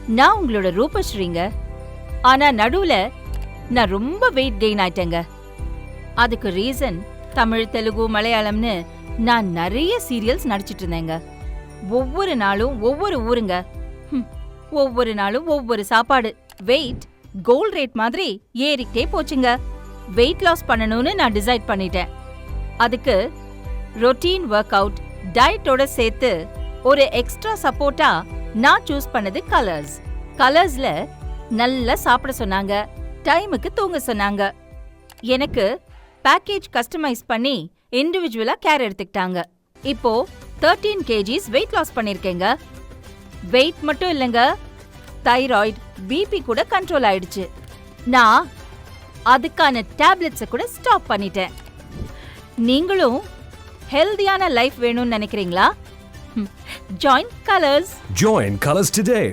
நான் உங்களோட ரூபஸ்ரீங்க. ஆனா நடுவுல நான் ரொம்ப வெயிட் கெயின் ஆயிட்டேங்க. அதுக்கு ரீசன் தமிழ், தெலுங்கு, மலையாளம்னு நான் நிறைய சீரியல்ஸ் நடிச்சிட்டு இருந்தேங்க. ஒவ்வொரு நாளும் ஒவ்வொரு ஊருங்க. ஒவ்வொரு நாளும் ஒவ்வொரு சாப்பாடு. வெயிட் கோல்ட் ரேட் மாதிரி ஏறிக்கிட்டே போச்சுங்க. வெயிட் லாஸ் பண்ணணும்னு நான் டிசைட் பண்ணிட்டேன். அதுக்கு ரொட்டீன் ஒர்க் அவுட், டயட்டோட சேர்த்து ஒரு எக்ஸ்ட்ரா சப்போர்ட்டா நான் சூஸ் பண்ணது கலர்ஸ். கலர்ஸ்ல நல்லா சாப்பிட சொன்னாங்க, டைமுக்கு தூங்க சொன்னாங்க. எனக்கு பேக்கேஜ் கஸ்டமைஸ் பண்ணி இண்டிவிஜுவலா கேர் எடுத்துக்கிட்டாங்க. இப்போ 13 kgs வெயிட் லாஸ் பண்ணிருக்கேங்க. வெயிட் மட்டும் இல்லைங்க, தைராய்டு, பிபி கூட கண்ட்ரோல் ஆயிடுச்சு. நான் அதுக்கான டேப்லெட்ஸை கூட ஸ்டாப் பண்ணிட்டேன். நீங்களும் ஹெல்தியான லைஃப் வேணும்னு நினைக்கிறீங்களா? Join Colors. Join Colors today.